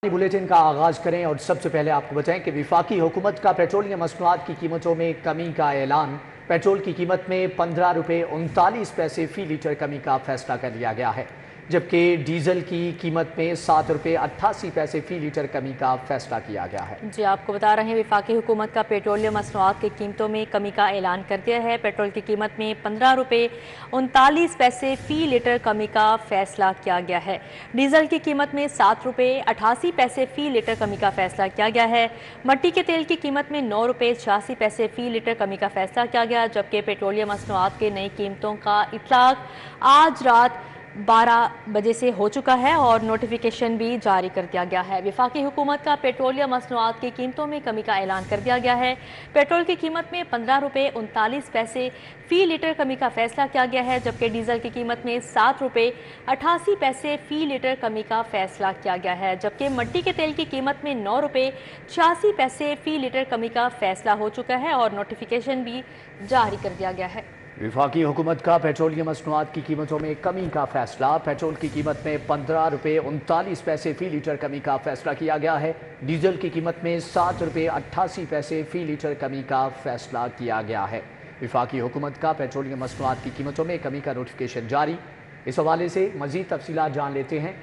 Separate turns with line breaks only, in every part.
Bulletin का आगाज करें और सबसे पहले आपको बताएं कि वफाकी हुकूमत का पेट्रोलियम मसनूआत की कीमतों में कमी का ऐलान। पेट्रोल की कीमत में 15 रुपये 39 पैसे फी लीटर कमी का फैसला कर लिया गया है, जबकि डीजल की कीमत में 7 रुपये 88 पैसे फी लीटर कमी का फैसला किया गया है।
जी आपको बता रहे हैं वफाकी हुकूमत का पेट्रोलियम मसनूआत की कीमतों में कमी का ऐलान कर दिया है। पेट्रोल की कीमत में 15 रुपये 39 पैसे फी लीटर कमी का फैसला किया गया है। डीजल की कीमत में 7 रुपये 88 पैसे फी लीटर कमी का फैसला किया गया है। मट्टी के तेल की कीमत में 9 रुपये 86 पैसे फी लीटर कमी का फैसला किया गया, जबकि पेट्रोलियम मसनूआत के नई कीमतों का इतलाक आज रात 12 बजे से हो चुका है और नोटिफिकेशन भी जारी कर दिया गया है। वफाकी हुकूमत का पेट्रोलियम मसनूआत की कीमतों में कमी का ऐलान कर दिया गया है। पेट्रोल की कीमत में 15 रुपये 39 पैसे फी लीटर कमी का फैसला किया गया है, जबकि डीजल की कीमत में 7 रुपये 88 पैसे फी लीटर कमी का फैसला किया गया है, जबकि मट्टी के तेल की कीमत में 9 रुपये 86 पैसे फी लीटर कमी का फैसला हो चुका है और नोटिफिकेशन भी जारी कर दिया गया है।
वफाकी हुकूमत का पेट्रोलियम मसनूआत की कीमतों में कमी का फैसला। पेट्रोल की कीमत में 15 रुपये 39 पैसे फी लीटर कमी का फैसला किया गया है। डीजल की कीमत में 7 रुपये 88 पैसे फी लीटर कमी का फैसला किया गया है। वफाकी हुकूमत का पेट्रोलियम मसनूआत की कीमतों में कमी का नोटिफिकेशन जारी। इस हवाले से मजीद तफसीलात जान लेते हैं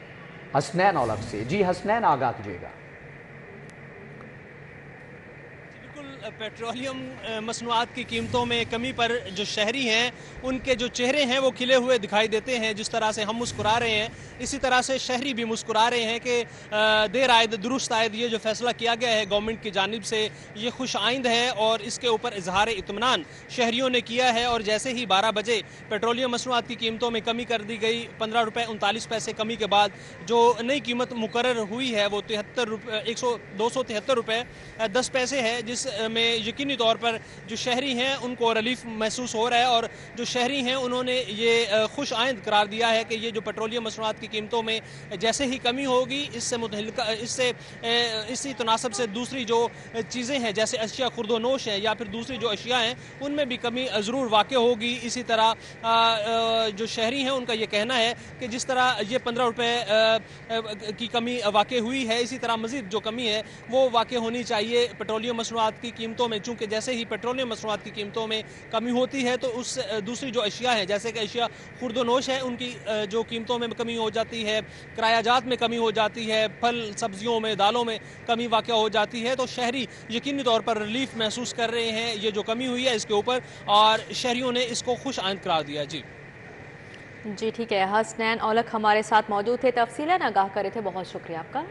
हसनैन औलख से। जी हसनैन, आगाह कीजिएगा।
पेट्रोलियम मसनूआत की कीमतों में कमी पर जो शहरी हैं उनके जो चेहरे हैं वो खिले हुए दिखाई देते हैं। जिस तरह से हम मुस्कुरा रहे हैं, इसी तरह से शहरी भी मुस्कुरा रहे हैं कि देर आयद दुरुस्त आयद ये जो फैसला किया गया है गवर्नमेंट की जानिब से, ये खुश आइंद है और इसके ऊपर इजहार इत्मीनान शहरियों ने किया है। और जैसे ही 12 बजे पेट्रोलियम मसनूआत की कीमतों में कमी कर दी गई, 15 रुपये 39 पैसे कमी के बाद जो नई कीमत मुकर्रर हुई है वो 273 रुपये 10 पैसे है, जिस में यकीनी तौर पर जो शहरी हैं उनको रिलीफ महसूस हो रहा है। और जो शहरी हैं उन्होंने ये खुश आइंद करार दिया है कि ये जो पेट्रोलियम मसनूआत की कीमतों में जैसे ही कमी होगी, इससे इसी तनासब से दूसरी जो चीज़ें हैं जैसे अशिया खुर्दोनोश हैं या फिर दूसरी जो अशिया हैं उनमें भी कमी ज़रूर वाक़ होगी। इसी तरह जो शहरी हैं उनका ये कहना है कि जिस तरह ये 15 रुपये की कमी वाक़ हुई है, इसी तरह मज़ीद जो कमी है वो वाक़ होनी चाहिए पेट्रोलियम मसनूआत की कीमतों में। चूँकि जैसे ही पेट्रोलियम मसनूआत की कीमतों में कमी होती है तो उस दूसरी जो अशिया हैं जैसे कि अशिया खुर्दोनोश है उनकी जो कीमतों में कमी हो जाती है, किरायाजात में कमी हो जाती है, फल सब्जियों में दालों में कमी वाक़ हो जाती है। तो शहरी यकीनी तौर पर रिलीफ महसूस कर रहे हैं ये जो कमी हुई है इसके ऊपर, और शहरियों ने इसको खुश आइंद करार दिया।
जी ठीक है, हसनैन औलख हमारे साथ मौजूद थे, तफसीलन आगाह करे थे, बहुत शुक्रिया आपका।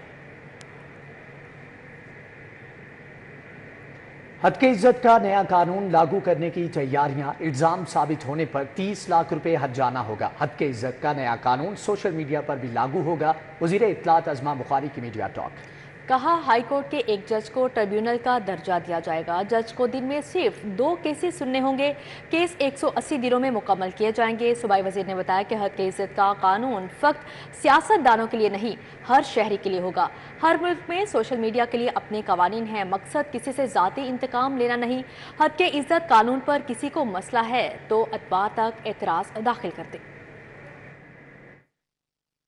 हद के इज्जत का नया कानून लागू करने की तैयारियां इल्जाम साबित होने पर 30 लाख रुपए हद जाना होगा। हद के इज्जत का नया कानून सोशल मीडिया पर भी लागू होगा। वज़ीर इत्तलात अज़मा बुखारी की मीडिया टॉक।
कहा, हाई कोर्ट के एक जज को ट्रिब्यूनल का दर्जा दिया जाएगा। जज को दिन में सिर्फ 2 केसेस सुनने होंगे। केस 180 दिनों में मुकम्मल किए जाएंगे। सूबाई वजीर ने बताया कि हद के इज्जत का कानून फ़क़्त सियासतदानों के लिए नहीं, हर शहरी के लिए होगा। हर मुल्क में सोशल मीडिया के लिए अपने कवानीन हैं। मकसद किसी से ज़ाती इंतकाम लेना नहीं। हद के इज्जत कानून पर किसी को मसला है तो अतबार तक एतराज़ दाखिल कर दे।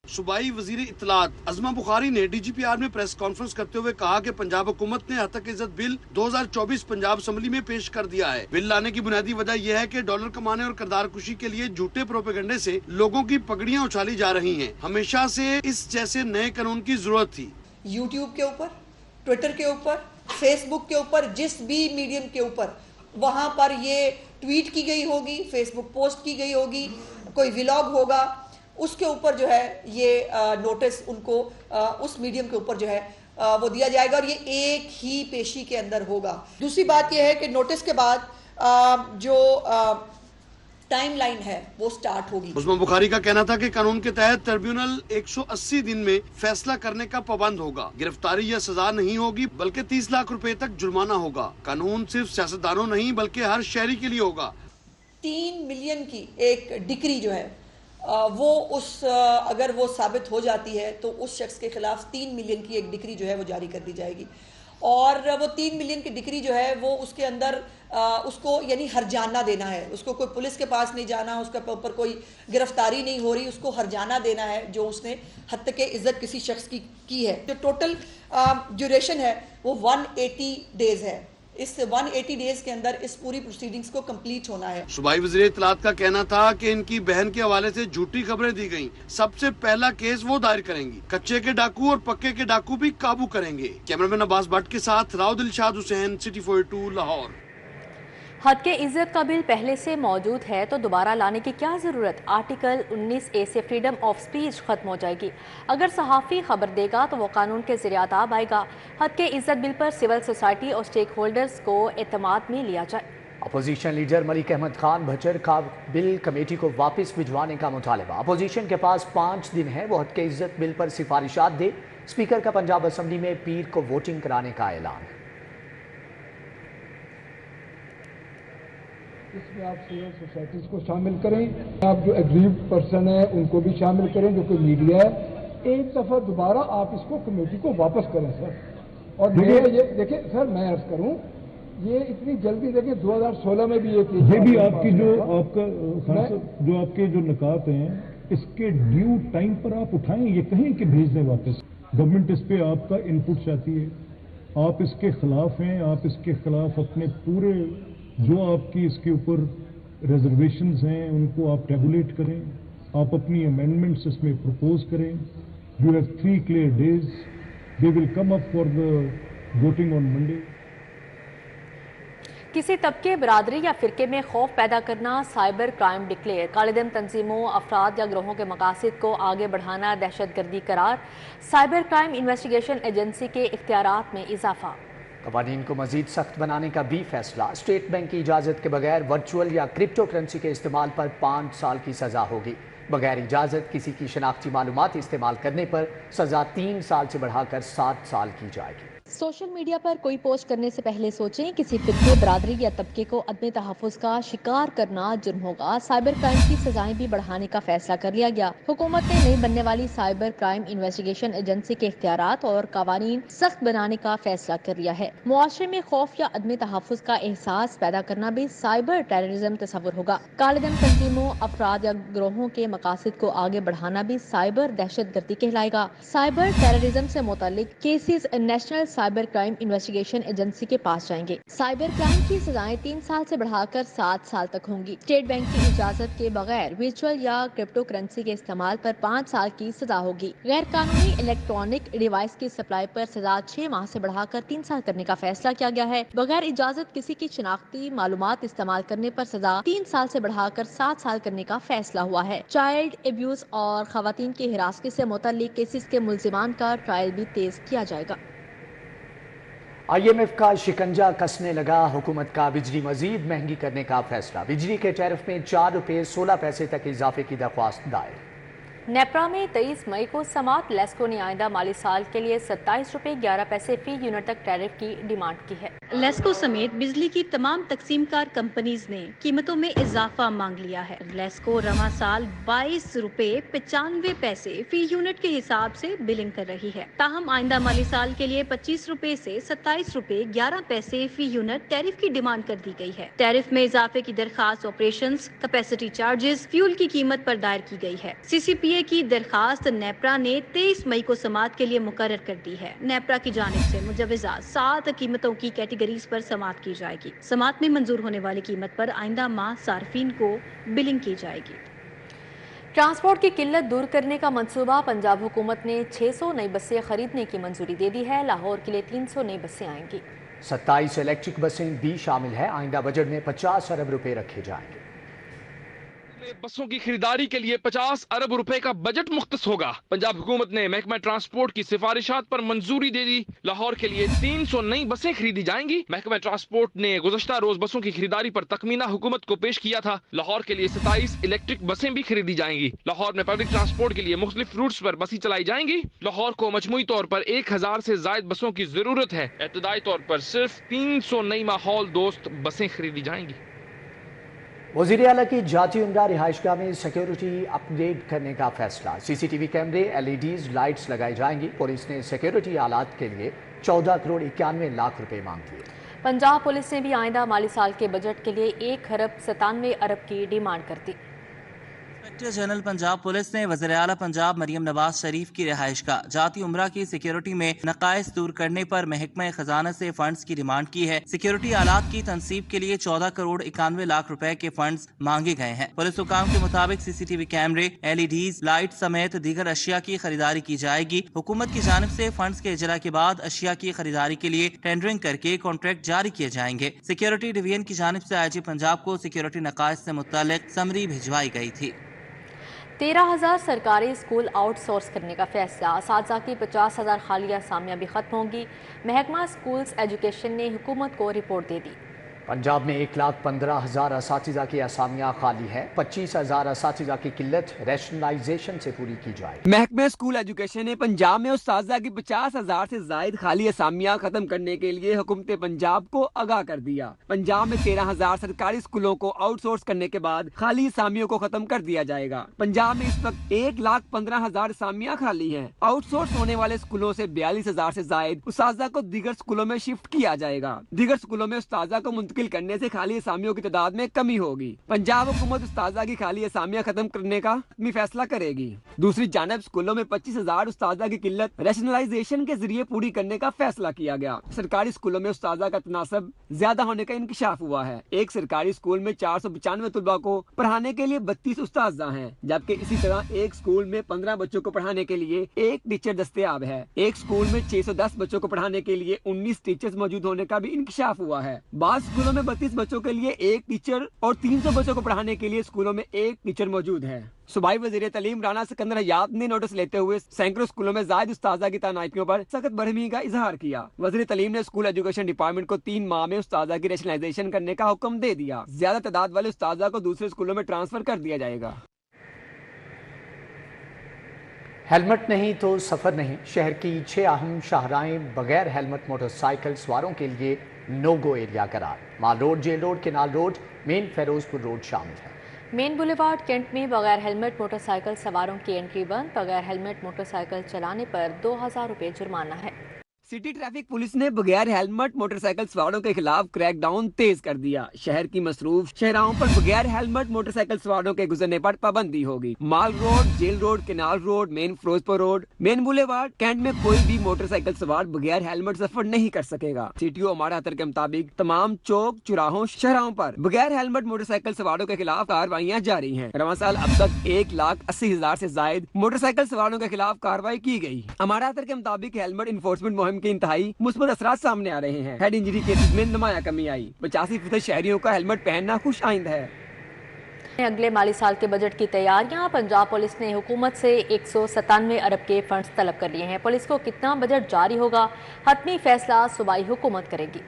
सूबाई वजीर इत्तलात अज़मा बुखारी ने DGPR में प्रेस कॉन्फ्रेंस करते हुए कहा कि पंजाब हुकूमत ने हद तक इज्जत बिल 2024 पंजाब असम्बली में पेश कर दिया है। बिल लाने की बुनियादी वजह यह है कि डॉलर कमाने और किरदार कुशी के लिए झूठे प्रोपेगेंडे से लोगों की पगड़ियां उछाली जा रही हैं। हमेशा से इस जैसे नए कानून की जरूरत थी।
यूट्यूब के ऊपर, ट्विटर के ऊपर, फेसबुक के ऊपर, जिस भी मीडियम के ऊपर वहाँ पर ये ट्वीट की गई होगी, फेसबुक पोस्ट की गई होगी, कोई व्लॉग होगा, उसके ऊपर जो है ये नोटिस उनको उस मीडियम के ऊपर जो है वो दिया जाएगा और ये एक ही पेशी के अंदर होगा। दूसरी बात ये है कि नोटिस के बाद जो टाइम लाइन है वो स्टार्ट होगी।
अज़मा बुखारी का कहना था कि कानून के तहत ट्रिब्यूनल 180 दिन में फैसला करने का पाबंद होगा। गिरफ्तारी या सजा नहीं होगी बल्कि 30 लाख रुपए तक जुर्माना होगा। कानून सिर्फ सियासतदानों नहीं बल्कि हर शहरी के लिए होगा।
3 मिलियन की एक डिक्री जो है वो अगर वो साबित हो जाती है तो उस शख्स के खिलाफ 3 मिलियन की एक डिक्री जो है वो जारी कर दी जाएगी। اور وہ 3 ملین کی ڈگری جو ہے وہ اس کے اندر اس کو یعنی ہرجانہ دینا ہے، اس کو کوئی پولیس کے پاس نہیں جانا، اس کے اوپر کوئی گرفتاری نہیں ہو رہی، اس کو ہرجانہ دینا ہے جو اس نے حتیٰ عزت کسی شخص کی ہے. جو ٹوٹل ڈیوریشن ہے وہ 180 ڈیز ہے. اس 180 ڈیز کے اندر اس پوری پروسیڈنگز کو کمپلیٹ ہونا ہے.
صوبائی وزیر اطلاعات کا کہنا تھا کہ ان کی بہن کے حوالے سے جھوٹی خبریں دی گئیں. سب سے پہلا کیس وہ دائر کریں گی. کچے کے ڈاکو اور پکے کے ڈاکو بھی قابو کریں گے. کیمرامین عباس بٹ کے ساتھ راؤ دلشاد حسین، سٹی 42 لاہور.
حد کے عزت کا بل پہلے سے موجود ہے تو دوبارہ لانے کی کیا ضرورت؟ آرٹیکل 19A سے فریڈم آف سپیچ ختم ہو جائے گی. اگر صحافی خبر دے گا تو وہ قانون کے ذریعے آب آئے گا. حد کے عزت بل پر سول سوسائٹی اور سٹیک ہولڈرز کو اعتماد میں لیا جائے.
اپوزیشن لیڈر ملک احمد خان بھچر کا بل کمیٹی کو واپس بھجوانے کا مطالبہ. اپوزیشن کے پاس 5 دن ہے وہ حد کے عزت بل پر سفارشات دے. اسپیکر کا پنجاب اسمبلی میں پیر کو ووٹنگ کرانے کا اعلان.
اس میں آپ سول سوسائٹیز کو شامل کریں، آپ جو ایگریوڈ پرسن ہیں ان کو بھی شامل کریں، جو کوئی میڈیا ہے. ایک دفعہ دوبارہ آپ اس کو کمیٹی کو واپس کریں سر. اور یہ دیکھیں سر، میں عرض کروں یہ اتنی جلدی دیکھیں 2016 میں بھی یہ
بھی آپ کی جو آپ کا جو آپ کے جو نکات ہیں اس کے ڈیو ٹائم پر آپ اٹھائیں، یہ کہیں کہ بھیج دیں واپس. گورنمنٹ اس پہ آپ کا انپٹ چاہتی ہے، آپ اس کے خلاف ہیں، آپ اس کے خلاف اپنے پورے جو آپ کی اس کے اوپر ریزرویشنز ہیں ان کو آپ ٹیبولیٹ کریں، آپ اپنی امینڈمنٹس اس میں پروپوز کریں. You have 3 clear days. They will come up for the voting on Monday.
کسی طبقے، برادری یا فرقے میں خوف پیدا کرنا سائبر کرائم ڈکلیئر. کالے دن تنظیموں، افراد یا گروہوں کے مقاصد کو آگے بڑھانا دہشت گردی قرار. سائبر کرائم انویسٹیگیشن ایجنسی کے اختیارات میں اضافہ.
قوانین کو مزید سخت بنانے کا بھی فیصلہ. اسٹیٹ بینک کی اجازت کے بغیر ورچوئل یا کرپٹو کرنسی کے استعمال پر 5 سال کی سزا ہوگی. بغیر اجازت کسی کی شناختی معلومات استعمال کرنے پر سزا 3 سال سے بڑھا کر 7 سال کی جائے گی.
سوشل میڈیا پر کوئی پوسٹ کرنے سے پہلے سوچیں. کسی فرقے، برادری یا طبقے کو عدم تحفظ کا شکار کرنا جرم ہوگا. سائبر کرائم کی سزائیں بھی بڑھانے کا فیصلہ کر لیا گیا. حکومت نے نئی بننے والی سائبر کرائم انویسٹیگیشن ایجنسی کے اختیارات اور قوانین سخت بنانے کا فیصلہ کر لیا ہے. معاشرے میں خوف یا عدم تحفظ کا احساس پیدا کرنا بھی سائبر ٹیررزم تصور ہوگا. کالے دن تنظیموں، افراد یا گروہوں کے مقاصد کو آگے بڑھانا بھی سائبر دہشت گردی کہلائے گا. سائبر ٹیررزم سے متعلق cases national cyber crime investigation agency کے پاس جائیں گے. سائبر کرائم کی سزائیں 3 سال سے بڑھا کر 7 سال تک ہوں گی. اسٹیٹ بینک کی اجازت کے بغیر ورچوئل یا کرپٹو کرنسی کے استعمال پر 5 سال کی سزا ہوگی. غیر قانونی الیکٹرانک ڈیوائس کی سپلائی پر سزا 6 ماہ سے بڑھا کر 3 سال کرنے کا فیصلہ کیا گیا ہے. بغیر اجازت کسی کی شناختی معلومات استعمال کرنے پر سزا 3 سال سے بڑھا کر 7 سال کرنے کا فیصلہ ہوا ہے. چائلڈ ایبیوز اور خواتین کی ہراسگی سے متعلق کیسز کے ملزمان کا ٹرائل بھی تیز کیا جائے گا.
IMF کا شکنجہ کسنے لگا. حکومت کا بجلی مزید مہنگی کرنے کا فیصلہ. بجلی کے ٹیرف میں 4 روپے 16 پیسے تک اضافے کی درخواست دائر.
نیپرا میں 23 مئی کو سماعت. لیسکو نے آئندہ مالی سال کے لیے 27 روپے 11 پیسے فی یونٹ تک ٹیرف کی ڈیمانڈ کی ہے. لیسکو سمیت بجلی کی تمام تقسیم کار کمپنیز نے قیمتوں میں اضافہ مانگ لیا ہے. لیسکو رواں سال 22 روپے 95 پیسے فی یونٹ کے حساب سے بلنگ کر رہی ہے. تاہم آئندہ مالی سال کے لیے 25 روپے سے 27 روپے 11 پیسے فی یونٹ ٹیرف کی ڈیمانڈ کر دی گئی ہے. ٹیرف میں اضافے کی درخواست آپریشنز، کیپیسٹی چارجز، فیول کی قیمت پر دائر کی گئی ہے. CCPA کی درخواست نیپرا نے 23 مئی کو سماعت کے لیے مقرر کر دی ہے. نیپرا کی جانب سے مجوزہ 7 قیمتوں کی کیٹیگریز پر سماعت کی جائے گی. سماعت میں منظور ہونے والی قیمت پر آئندہ ماہ صارفین کو بلنگ کی جائے گی. ٹرانسپورٹ کی قلت دور کرنے کا منصوبہ. پنجاب حکومت نے 600 نئی بسیں خریدنے کی منظوری دے دی ہے. لاہور کے لیے 300 نئی بسیں آئیں گی.
27 الیکٹرک بسیں بھی شامل ہیں. آئندہ بجٹ میں 50 ارب روپے رکھے جائیں گے.
بسوں کی خریداری کے لیے 50 ارب روپے کا بجٹ مختص ہوگا. پنجاب حکومت نے محکمہ ٹرانسپورٹ کی سفارشات پر منظوری دے دی. لاہور کے لیے 300 نئی بسیں خریدی جائیں گی. محکمہ ٹرانسپورٹ نے گزشتہ روز بسوں کی خریداری پر تخمینہ حکومت کو پیش کیا تھا. لاہور کے لیے 27 الیکٹرک بسیں بھی خریدی جائیں گی. لاہور میں پبلک ٹرانسپورٹ کے لیے مختلف روٹس پر بسیں چلائی جائیں گی. لاہور کو مجموعی طور پر 1000 سے زائد بسوں کی ضرورت ہے. ابتدائی طور پر صرف 300 نئی ماحول دوست بسیں خریدی جائیں گی.
वज़ीर आला की जाती उम्रा रिहाइशगाह में सिक्योरिटी अपग्रेड करने का फैसला। CCTV कैमरे, LEDs, लाइट्स लगाई जाएंगी। पुलिस ने सिक्योरिटी आलात के लिए 14 करोड़ 91 लाख रुपए मांग लिए।
पंजाब पुलिस ने भी आइंदा माली साल के बजट के लिए 1 खरब 97 अरब की डिमांड कर दी।
इंस्पेक्टर जनरल पंजाब पुलिस ने वज़ीर आला पंजाब मरियम नवाज शरीफ की रिहाइशगाह जाती उम्रा की सिक्योरिटी में नकाइस दूर करने पर महकमा खजाना से फंड्स की डिमांड की है। सिक्योरिटी आलात की तनसीब के लिए 14 करोड़ 91 लाख रुपए के फंड्स मांगे गए हैं। पुलिस हुकाम के मुताबिक CCTV कैमरे, LEDs, लाइट समेत दीगर अशिया की खरीदारी की जाएगी। हुकूमत की जानिब से फंड्स के इजरा के बाद अशिया की खरीदारी के लिए टेंडरिंग करके कॉन्ट्रैक्ट जारी किए जाएंगे। सिक्योरिटी डिवीजन की जानिब से IG पंजाब को सिक्योरिटी नकाइस से मुतालिक समरी भिजवाई गई थी।
13,000 सरकारी स्कूल आउटसोर्स करने का फैसला। असातिज़ा की 50,000 खाली असामियाँ भी खत्म होंगी। महकमा स्कूल्स एजुकेशन ने हुकूमत को रिपोर्ट दे दी।
पंजाब में 1,15,000 असातिज़ा की असामियाँ खाली हैं। 25,000 असातिज़ा की किल्लत रैशनलाइजेशन से पूरी की जाएगी।
महकमा स्कूल एजुकेशन ने पंजाब में उस्ताज़ा की 50,000 से जायद खाली असामियाँ खत्म करने के लिए हुकूमत पंजाब को आगाह कर दिया। पंजाब में 13,000 सरकारी स्कूलों को आउटसोर्स करने के बाद खाली असामियों को खत्म कर दिया जाएगा। पंजाब में इस वक्त 1,15,000 असामियाँ खाली हैं। आउटसोर्स होने वाले स्कूलों से 42,000 से जायद उस्ताज़ा को दीगर स्कूलों में शिफ्ट किया जाएगा। दीगर स्कूलों में उस्ताज़ा को मुंतकिल करने से खाली असामियों की तादाद में कमी होगी। पंजाब हुकूमत उस्ताज़ा की खाली असामियाँ खत्म करने का फैसला करेगी। दूसरी जानब स्कूलों में 25,000 उस्ताज़ा की किल्लत रैशनलाइजेशन के जरिए पूरी करने का फैसला किया गया। सरकारी स्कूलों में उस्ताज़ा का तनासब ज्यादा होने का इंकशाफ हुआ है। एक सरकारी स्कूल में 495 तलबा को पढ़ाने के लिए 32 उस्ताज़ा हैं, जबकि इसी तरह एक स्कूल में 15 बच्चों को पढ़ाने के लिए एक टीचर दस्तयाब है। एक स्कूल में 610 बच्चों को पढ़ाने के लिए 19 टीचर्स मौजूद होने का भी इंकशाफ हुआ है। बाद स्कूलों में 32 बच्चों के लिए एक टीचर और 300 बच्चों को पढ़ाने के लिए स्कूलों में एक टीचर मौजूद है। सूबाई वज़ीर तालीम राना सिकंदर हयात ने नोटिस लेते हुए सैकड़ों स्कूलों में जायद उस्ताज़ा की तैनातियों पर सख्त बरहमी का इजहार किया। वज़ीर तालीम ने स्कूल एजुकेशन डिपार्टमेंट को 3 माह में उस्ताज़ा की रैशनलाइजेशन करने का हुक्म दे दिया। ज्यादा तादाद वाले उस्ताज़ा को दूसरे स्कूलों में ट्रांसफर कर दिया जाएगा।
हेलमेट नहीं तो सफर नहीं। शहर की 6 अहम शाहराहें बगैर हेलमेट मोटरसाइकिल सवारों के लिए नो गो एरिया करार। Mall Road, Jail Road, Canal Road, Main Ferozepur Road शामिल है।
मेन बुलेवार्ड कैंट में बगैर हेलमेट मोटरसाइकिल सवारों की एंट्री बंद। बगैर हेलमेट मोटरसाइकिल चलाने पर 2,000 रुपये जुर्माना है।
सिटी ट्रैफिक पुलिस ने बगैर हेलमेट मोटरसाइकिल सवारों के खिलाफ क्रैकडाउन तेज कर दिया। शहर की मसरूफ शहराओं पर बगैर हेलमेट मोटरसाइकिल सवारों के गुजरने पर पाबंदी होगी। Mall Road, Jail Road, Canal Road, Main Ferozepur Road, Main Boulevard Cantt में कोई भी मोटरसाइकिल सवार बगैर हेलमेट सफर नहीं कर सकेगा। CTO अमार अतर के मुताबिक तमाम चौक, चौराहों, शहराओं पर बगैर हेलमेट मोटरसाइकिल सवारों के खिलाफ कार्रवाइयाँ जारी है। रवां साल अब तक 1,80,000 से जायद मोटरसाइकिल सवारों के खिलाफ कार्रवाई की गई। अमार अतर के मुताबिक हेलमेट इन्फोर्समेंट मुहिम के इंतहाई मुस्बत असरात सामने आ रहे हैं। हेड इंजरी केसेस में नुमाया कमी आई। 85% शहरियों का हेलमेट पहनना खुश आइंद है।
अगले माली साल के बजट की तैयारियां। पंजाब पुलिस ने हुकूमत से 197 अरब के फंड्स तलब कर लिए हैं। पुलिस को कितना बजट जारी होगा, हतमी फैसला सूबाई हुकूमत करेगी।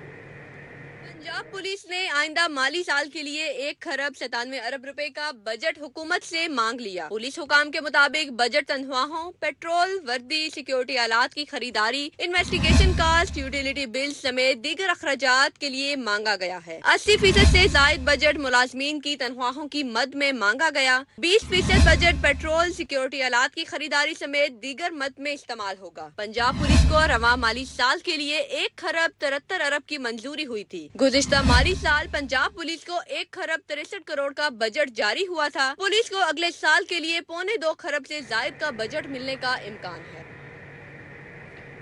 पंजाब पुलिस ने आइंदा माली साल के लिए 1 खरब 97 अरब रुपए का बजट हुकूमत से मांग लिया। पुलिस हुकाम के मुताबिक बजट तनख्वाहों, पेट्रोल, वर्दी, सिक्योरिटी आलात की खरीदारी, इन्वेस्टिगेशन कास्ट, यूटिलिटी बिल समेत दीगर अखराजात के लिए मांगा गया है। 80% से जायद बजट मुलाजमीन की तनख्वाहों की मद में मांगा गया। 20% बजट पेट्रोल, सिक्योरिटी आलात की खरीदारी समेत दीगर मद में इस्तेमाल होगा। पंजाब पुलिस को रवां माली साल के लिए 1 खरब 73 अरब की मंजूरी हुई थी। गुज़िश्ता माली साल पंजाब पुलिस को 1 खरब 63 करोड़ का बजट जारी हुआ था। पुलिस को अगले साल के लिए 1.25 खरब से जायद का बजट मिलने का इम्कान है।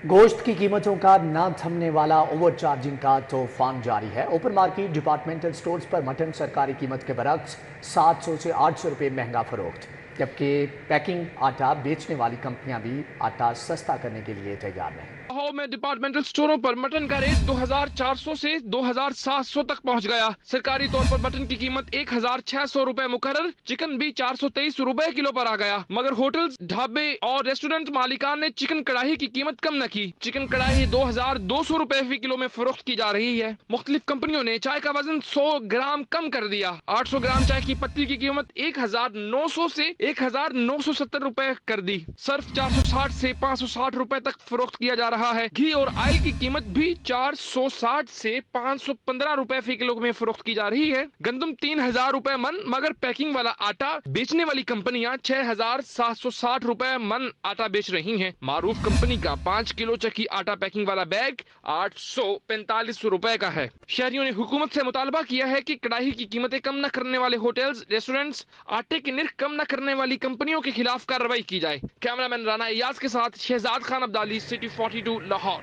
गोश्त की कीमतों का न थमने वाला ओवर चार्जिंग का तूफान जारी है। ओपन मार्केट डिपार्टमेंटल स्टोर्स पर मटन सरकारी कीमत के बरक्स 700 से 800 रुपये महंगा फरोख्त, जबकि पैकिंग आटा बेचने वाली कंपनियां भी आटा सस्ता करने के लिए तैयार हैं।
लाहौर में डिपार्टमेंटल स्टोरों पर मटन का रेट 2,400 से 2,700 तक पहुंच गया। सरकारी तौर पर मटन की कीमत 1,600 रुपए मुकर्रर, चिकन भी 423 रुपए किलो पर आ गया। मगर होटल्स, ढाबे और रेस्टोरेंट मालिकान ने चिकन कड़ाही की कीमत कम न की। चिकन कड़ाही 2,200 रुपए फी किलो में फरोख्त की जा रही है। मुख्तलिफ कंपनियों ने चाय का वजन 100 ग्राम कम कर दिया। 800 ग्राम चाय की पत्ती की कीमत 1,900 से 1,970 रुपए कर दी। सर्फ 460 से 560 रुपए तक फरोख्त किया जा रहा रहा है। घी और ऑयल की कीमत भी 460 से 515 रुपए फी किलो में फरोख्त की जा रही है। गंदम 3000 रुपए मन, मगर पैकिंग वाला आटा बेचने वाली कंपनियां 6760 रुपए मन आटा बेच रही हैं। मारूफ कंपनी का 5 किलो चक्की आटा पैकिंग वाला बैग 845 रुपए का है। शहरियों ने हुकूमत से मुतालबा किया है कि कड़ाही की कीमतें कम न करने वाले होटल्स, रेस्टोरेंट्स, आटे की निर्ख कम न करने वाली कंपनियों के खिलाफ कार्रवाई की जाए। कैमरामैन राना इयाज के साथ शहजाद खान अब्दाली, सिटी 42 लाहौर।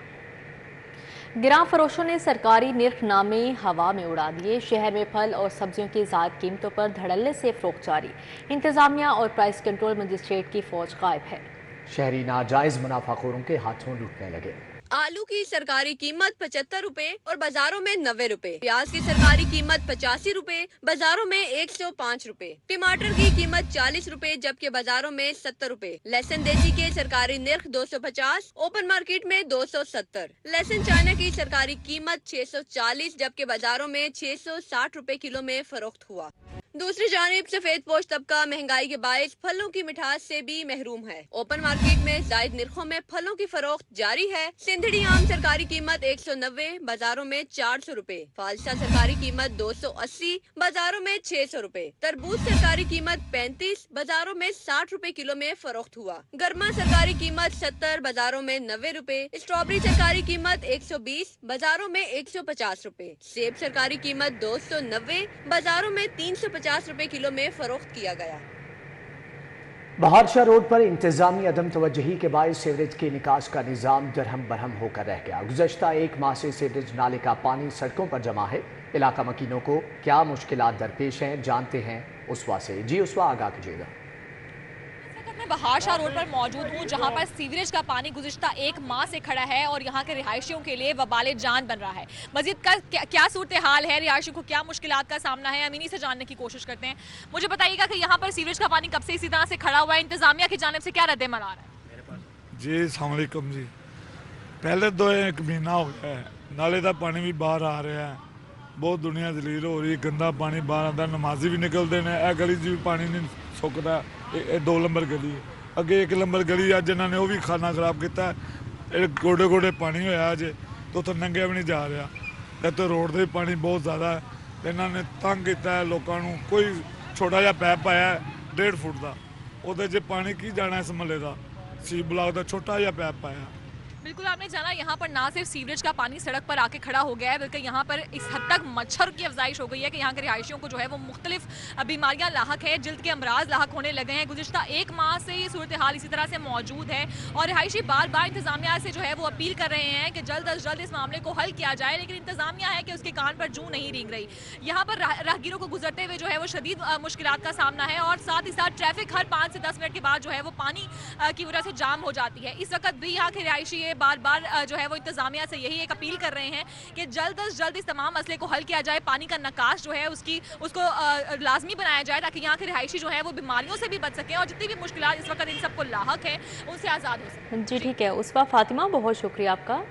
गिरां फरोशों ने सरकारी निर्खनामे हवा में उड़ा दिए। शहर में फल और सब्जियों की ज़ायद कीमतों पर धड़ल्ले से फरोख्त जारी। इंतजामिया और प्राइस कंट्रोल मजिस्ट्रेट की फौज गायब है।
शहरी नाजायज मुनाफाखोरों के हाथों लूटने लगे।
आलू की सरकारी कीमत 75 रुपए और बाजारों में 90 रुपए। प्याज की सरकारी कीमत 85 रुपए, बाजारों में 105 रुपए। टमाटर की कीमत 40 रुपए जबकि बाजारों में 70 रुपए। लहसुन देसी के सरकारी निर्ख 250, ओपन मार्केट में 270। लहसुन चाइना की सरकारी कीमत 640 जबकि बाजारों में 660 रुपए किलो में फरोख्त हुआ। दूसरी जानिब सफेद पोश तबका महंगाई के बायस फलों की मिठास से भी महरूम है। ओपन मार्केट में जायद निर्खों में फलों की फरोख्त जारी है। सिंधड़ी आम सरकारी कीमत 190, बाजारों में 400 रुपए। फालसा सरकारी कीमत 280, बाजारों में 600 रुपए। तरबूज सरकारी कीमत 35, बाजारों में 60 रुपए किलो में फरोख्त हुआ। गर्मा सरकारी कीमत 70, बाजारों में 90 रुपए। स्ट्रॉबेरी सरकारी कीमत 120, बाजारों में 150 रुपए। सेब सरकारी कीमत 290, बाजारों में 350 रुपए किलो में फरोख्त किया गया।
बहारशाह रोड पर इंतजामी अदम तवज्जही के बायस सीवरेज के निकास का निज़ाम दरहम बरहम होकर रह गया। गुज़श्ता एक माह से सीवरेज नाले का पानी सड़कों पर जमा है। इलाका मकीनों को क्या मुश्किलात दरपेश हैं, जानते हैं उसवा से। जी उसवा, आगाह कीजिएगा।
मैं बहारशाह रोड पर मौजूद हूँ जहाँ पर सीवरेज का पानी गुज़िश्ता एक माह से खड़ा है और यहाँ के रिहायशियों के लिए वबाले जान बन रहा है। मजीद का क्या सूरत हाल है, रिहायशियों को क्या मुश्किलात का सामना है, अमीनी से जानने की कोशिश करते हैं। मुझे बताइएगा कि यहाँ पर सीवरेज का पानी कब से इसी तरह से खड़ा हुआ है, इंतजामिया की जानिब से क्या रद्द-ए-अमल आ रहा है?
जी अस्सलाम वालेकुम जी, पहले तो एक महीना हो गया है, नाले का पानी भी बाहर आ रहा है, बहुत दुनिया जलील हो रही है, गंदा पानी बाहर आता, नमाजी भी निकलते हैं, गली भी पानी नहीं सुकता। 2 नंबर गली अगे 1 नंबर गली अज इन्होंने वो भी खाना खराब किया, गोडे गोडे पानी होया अज तो उतो नंगे भी नहीं जा रहा। तो रोड से पानी बहुत ज़्यादा है, इन्होंने तंग किया लोगों को। कोई छोटा जहा पैप पाया 1.5 फुट का, वो पानी की जाना इस महल्ले का, सी ब्लॉक का छोटा जहा पैप पाया।
बिल्कुल आपने जाना यहाँ पर ना सिर्फ सीवरेज का पानी सड़क पर आके खड़ा हो गया है, बल्कि यहाँ पर इस हद तक मच्छर की अफजाइश हो गई है कि यहाँ के रिहायशियों को जो है वो मुख्तलिफ बीमारियाँ लाहक है, जिल्द के अमराज लाहक होने लगे हैं। गुज़िश्ता एक माह से ये सूरत हाल इसी तरह से मौजूद है और रिहायशी बार बार इंतजामिया से जो है वो अपील कर रहे हैं कि जल्द अज जल्द इस मामले को हल किया जाए, लेकिन इंतजामिया है कि उसके कान पर जूं नहीं रेंग रही। यहाँ पर राहगीरों को गुजरते हुए जो है वो शदीद मुश्किलात का सामना है और साथ ही साथ ट्रैफिक हर 5 से 10 मिनट के बाद जो है वो पानी की वजह से जाम हो जाती है। इस वक्त भी यहाँ के रिहायशी बार बार जो है वो इंतजामिया से यही एक अपील कर रहे हैं कि जल्द अज जल्द इस तमाम मसले को हल किया जाए, पानी का नकाश जो है उसको लाजमी बनाया जाए ताकि यहाँ के रिहायशी जो है वो बीमारियों से भी बच सकें और जितनी भी मुश्किलात इस वक्त इन सबको लाहक है उनसे आज़ाद हो सकें।
जी ठीक है उसवा फातिमा, बहुत शुक्रिया आपका।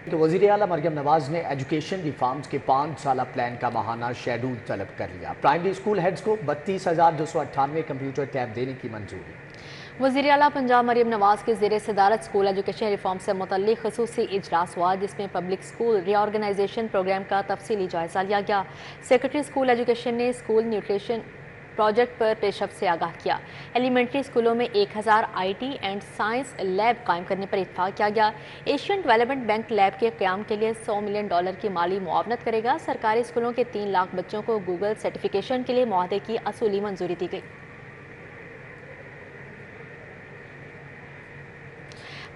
तो वज़ीर आला मरियम नवाज ने एजुकेशन रिफॉर्म्स के 5 साला प्लान का माहाना शेड्यूल तलब कर लिया। प्राइमरी स्कूल हेड्स को 32,298 कंप्यूटर टैब देने की मंजूरी।
वज़ीर आला पंजाब मरियम नवाज के ज़ेर सदारत स्कूल एजुकेशन रिफॉर्म से मुतल्लिक़ ख़ुसूसी इजलास हुआ, जिसमें पब्लिक स्कूल रीऑर्गेनाइजेशन प्रोग्राम का तफसीली जायज़ा लिया गया। सेक्रेटरी स्कूल एजुकेशन ने स्कूल न्यूट्रिशन प्रोजेक्ट पर पेशरफ्त से आगाह किया। एलिमेंट्री स्कूलों में 1000 IT एंड साइंस लैब कायम करने पर इत्फाक किया गया। एशियन डेवलपमेंट बैंक लैब के क़याम के लिए $100 मिलियन की माली मुआवनत करेगा। सरकारी स्कूलों के 3 लाख बच्चों को गूगल सर्टिफिकेशन के लिए मुआहदे की असूली मंजूरी दी गई।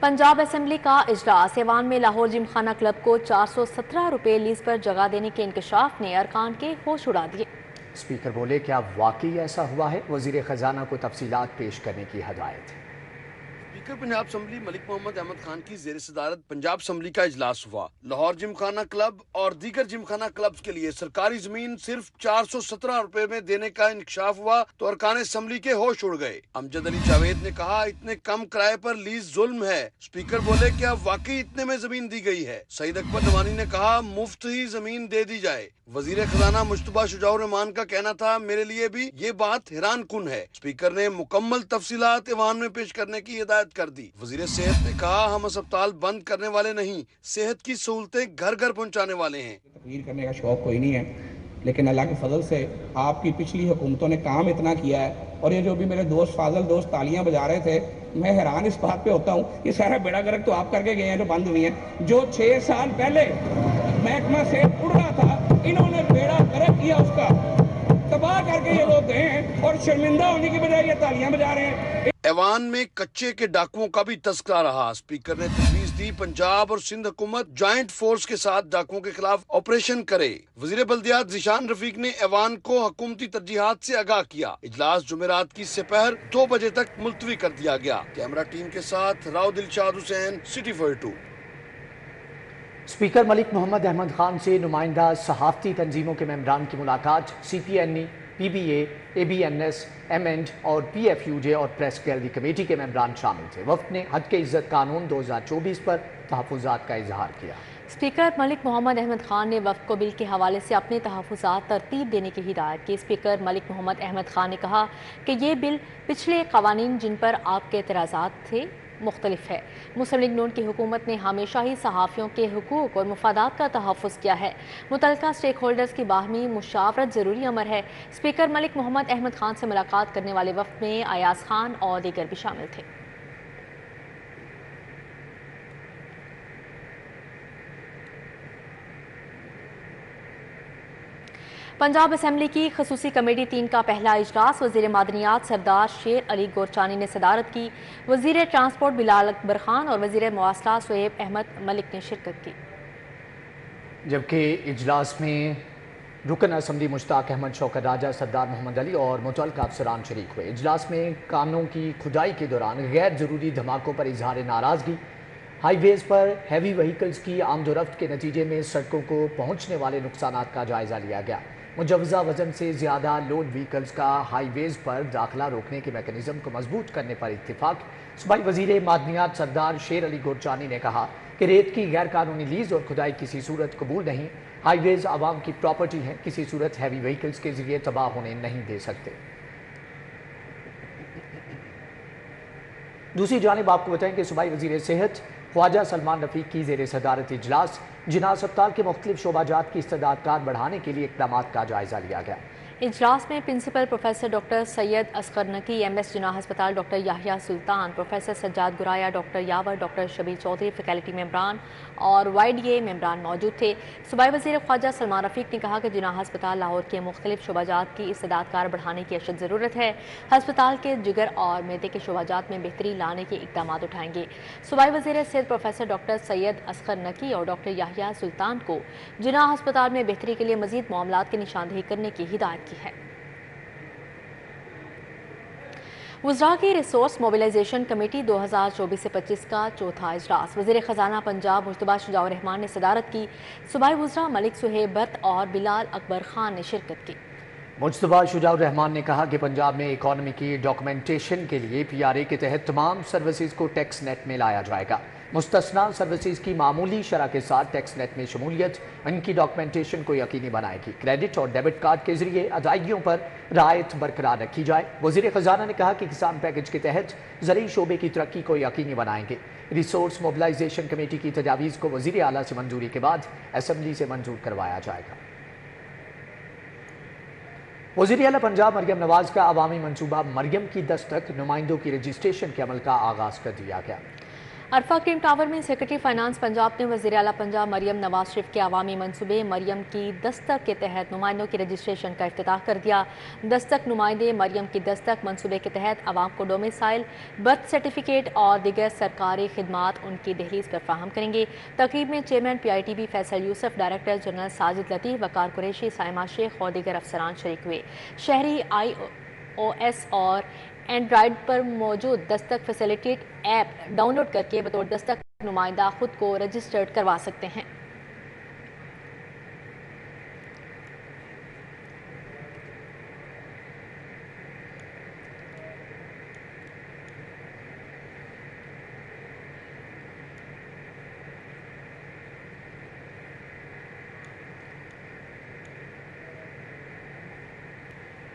पंजाब असेंबली का इजलास ऐवान में लाहौर जिमखाना क्लब को 417 रुपये लीज पर जगह देने के इंकशाफ ने अरकान के होश उड़ा दिए।
स्पीकर बोले, क्या वाकई ऐसा हुआ है? वजीर खजाना को तफसीलात पेश करने की हदायत।
स्पीकर पंजाब असम्बली मलिक मोहम्मद अहमद खान की जेर सदारत पंजाब असम्बली का इजलास हुआ। लाहौर जिमखाना क्लब और दीगर जिमखाना क्लब्स के लिए सरकारी जमीन सिर्फ 417 रुपए में देने का इंकशाफ हुआ तो अरकान असम्बली के होश उड़ गए। अमजद अली जावेद ने कहा, इतने कम किराए पर लीज जुल्म है। स्पीकर बोले, क्या वाकई इतने में जमीन दी गई है? सईद अकबर नवानी ने कहा, मुफ्त ही जमीन दे दी जाए। वजीर खजाना मुश्तबा शुजाउर रहमान का कहना था, मेरे लिए भी ये बात हैरान कुन है। स्पीकर ने मुकम्मल तफसीलात ऐवान में पेश करने की हिदायत کر دی۔ وزیر صحت نے کہا ہم اسپتال بند کرنے والے نہیں، صحت کی سہولتیں گھر گھر پہنچانے والے ہیں۔
تقریر کرنے کا شوق کوئی نہیں ہے، لیکن اللہ کے فضل سے آپ کی پچھلی حکومتوں نے کام اتنا کیا ہے، اور یہ جو بھی میرے دوست فاضل دوست تالیاں بجا رہے تھے، میں حیران اس بات پہ ہوتا ہوں، یہ سارا بیڑا گرک تو آپ کر کے گئے ہیں جو بند ہوئی ہیں۔ جو 6 سال پہلے محکمہ سے اڑ رہا تھا، انہوں نے بیڑا گرک کیا، اس کا تباہ کر کے یہ لوگ گئے ہیں، اور شرمندہ ہونے کی بجائے یہ تالیاں بجا رہے ہیں۔
ایوان میں کچے کے ڈاکوؤں کا بھی تذکرہ رہا۔ اسپیکر نے تجویز دی پنجاب اور سندھ حکومت جوائنٹ فورس کے ساتھ ڈاکوؤں کے خلاف آپریشن کرے۔ وزیر بلدیات ذیشان رفیق نے ایوان کو حکومتی ترجیحات سے آگاہ کیا۔ اجلاس جمعرات کی سپہر 2 بجے تک ملتوی کر دیا گیا۔ کیمرہ ٹیم کے ساتھ راؤ دلشاد حسین، سٹی 42۔
اسپیکر ملک محمد احمد خان سے نمائندہ صحافتی تنظیموں کے ممبران کی ملاقات۔ C P N E, P B A, A B N S, M and اور پی ایف یو جے اور پریس گیلری کمیٹی کے ممبران شامل تھے۔ وفد نے حد کے عزت قانون 2024 پر تحفظات کا اظہار کیا۔
اسپیکر ملک محمد احمد خان نے وفد کو بل کے حوالے سے اپنے تحفظات ترتیب دینے کی ہدایت کی۔ اسپیکر ملک محمد احمد خان نے کہا کہ یہ بل پچھلے قوانین جن پر آپ کے اعتراضات تھے مختلف ہے۔ مسلم لیگ نون کی حکومت نے ہمیشہ ہی صحافیوں کے حقوق اور مفادات کا تحفظ کیا ہے۔ متعلقہ سٹیک ہولڈرز کی باہمی مشاورت ضروری امر ہے۔ اسپیکر ملک محمد احمد خان سے ملاقات کرنے والے وفد میں ایاز خان اور دیگر بھی شامل تھے۔ پنجاب اسمبلی کی خصوصی کمیٹی 3 کا پہلا اجلاس وزیر معدنیات سردار شیر علی گورچانی نے صدارت کی۔ وزیر ٹرانسپورٹ بلال اکبر خان اور وزیر مواصلات سہیب احمد ملک نے شرکت کی۔
جبکہ اجلاس میں رکن اسمبلی مشتاق احمد شوکت راجہ، سردار محمد علی اور متعلقہ افسران شریک ہوئے۔ اجلاس میں کانوں کی کھدائی کے دوران غیر ضروری دھماکوں پر اظہار ناراضگی، ہائی ویز پر ہیوی وہیکلز کی آمد و رفت کے نتیجے میں سڑکوں کو پہنچنے والے نقصانات کا جائزہ لیا گیا۔ مجوزہ وزن سے زیادہ لوڈ وہیکلز کا ہائی ویز پر داخلہ روکنے کے میکانزم کو مضبوط کرنے پر اتفاق۔ صوبائی وزیر معدنیات سردار شیر علی گورچانی نے کہا کہ ریت کی غیر قانونی لیز اور کھدائی کسی صورت قبول نہیں۔ ہائی ویز عوام کی پراپرٹی ہے، کسی صورت ہیوی وہیکلز کے ذریعے تباہ ہونے نہیں دے سکتے۔ دوسری جانب آپ کو بتائیں کہ صوبائی وزیر صحت خواجہ سلمان رفیق کی زیر صدارت اجلاس جناح ہسپتال کے مختلف شعبہ جات کی استعداد کار بڑھانے کے لیے اقدامات کا جائزہ لیا گیا۔
اجلاس میں پرنسپل پروفیسر ڈاکٹر سید اصغر نقی، ایم ایس جناح ہسپتال ڈاکٹر یحییٰ سلطان، پروفیسر سجاد گرایا، ڈاکٹر یاور، ڈاکٹر شبیر چودھری فیکلٹی ممبران اور وائی ڈی اے ممبران موجود تھے۔ صوبائی وزیر خواجہ سلمان رفیق نے کہا کہ جناح ہسپتال لاہور کے مختلف شعبہ جات کی استعداد کار بڑھانے کی اشد ضرورت ہے۔ ہسپتال کے جگر اور معدے کے شعبہ جات میں بہتری لانے کے اقدامات اٹھائیں گے۔ صوبائی وزیر صحت پروفیسر ڈاکٹر سید اصغر نقی اور ڈاکٹر یحییٰ سلطان کو جناح ہسپتال میں بہتری کے لیے مزید معاملات کی نشاندہی کرنے کی ہدایت کی ہے۔ وزراء کی ریسورس موبلائزیشن کمیٹی 2024 سے 25 کا چوتھا اجلاس وزیر خزانہ پنجاب مجتبیٰ شجاع الرحمان نے صدارت کی۔ صوبائی وزراء ملک صہیب بھٹ اور بلال اکبر خان نے شرکت کی۔
مجتبیٰ شجاع الرحمان نے کہا کہ پنجاب میں اکانومی کی ڈاکومنٹیشن کے لیے پی آر اے کے تحت تمام سروسز کو ٹیکس نیٹ میں لایا جائے گا۔ مستثنیٰ سروسز کی معمولی شرح کے ساتھ ٹیکس نیٹ میں شمولیت ان کی ڈاکومنٹیشن کو یقینی بنائے گی۔ کریڈٹ اور ڈیبٹ کارڈ کے ذریعے ادائیگیوں پر رعایت برقرار رکھی جائے۔ وزیر خزانہ نے کہا کہ کسان پیکج کے تحت زرعی شعبے کی ترقی کو یقینی بنائیں گے۔ ریسورس موبلائزیشن کمیٹی کی تجاویز کو وزیر اعلیٰ سے منظوری کے بعد اسمبلی سے منظور کروایا جائے گا۔ وزیر اعلیٰ پنجاب مریم نواز کا عوامی منصوبہ مریم کی دستک نمائندوں کی رجسٹریشن کے عمل کا آغاز کر دیا گیا۔
عرفہ کریم ٹاور میں سیکرٹری فائنانس پنجاب نے وزیر اعلیٰ پنجاب مریم نواز شریف کے عوامی منصوبے مریم کی دستک کے تحت نمائندوں کی رجسٹریشن کا افتتاح کر دیا۔ دستک نمائندے مریم کی دستک منصوبے کے تحت عوام کو ڈومیسائل، برتھ سرٹیفکیٹ اور دیگر سرکاری خدمات ان کی دہلیز پر فراہم کریں گے۔ تقریب میں chairman P I T B Faisal Yousuf, director general Sajid Latif, Waqar Qureshi, Saima Sheikh اور دیگر افسران شریک ہوئے۔ شہری آئی او ایس اور اینڈرائیڈ پر موجود دستک فیسیلیٹیٹ ایپ ڈاؤن لوڈ کر کے بطور دستک نمائندہ خود کو رجسٹرڈ کروا سکتے ہیں۔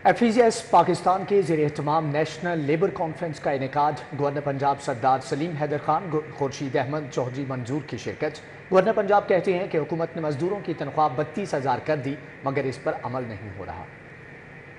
FES पाकिस्तान के ज़ेर एहतमाम नेशनल लेबर कॉन्फ्रेंस का इनेकाद। गवर्नर पंजाब सरदार सलीम हैदर खान, खुर्शीद अहमद चौधरी मंजूर की शिरकत। गवर्नर पंजाब कहते हैं कि हुकूमत ने मजदूरों की तनख्वाह 32,000 कर दी, मगर इस पर अमल नहीं हो रहा।